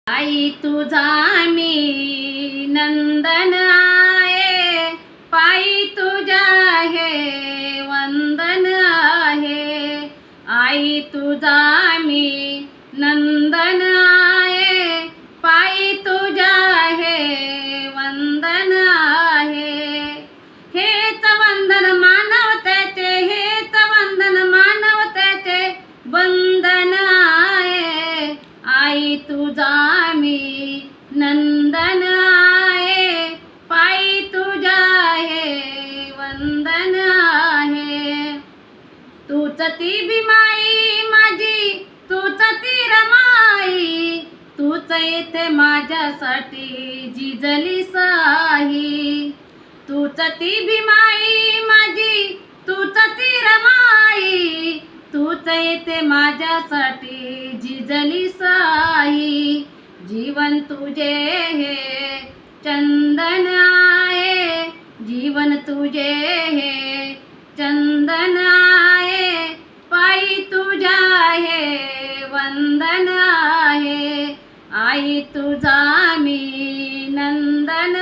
आई तुझा मी नंदन आहे, पायी तुझ्या हे वंदन आहे। आई तुझा मी नंदन आहे, पायी तुझ्या हे वंदन आहे। हेच वंदन मानवतेचे, हेच वंदन मानवतेचे बंधन आहे। आई तुझा मी नंदन आहे, पायी तुझ्या हे वंदन आहे। तूच ती भीमाई माझी, तूच ती रमाई, तूच इथे माझ्यासाठी जिजलीस आई। तूच ती भीमाई माझी, तूच ती रमाई, तूच इथे माझ्यासाठी जिजलीस आई। जीवन तुझे हे चंदन आहे, जीवन तुझे हे चंदन आहे, पायी तुझ्या हे वंदन आहे। आई तुझा मी नंदन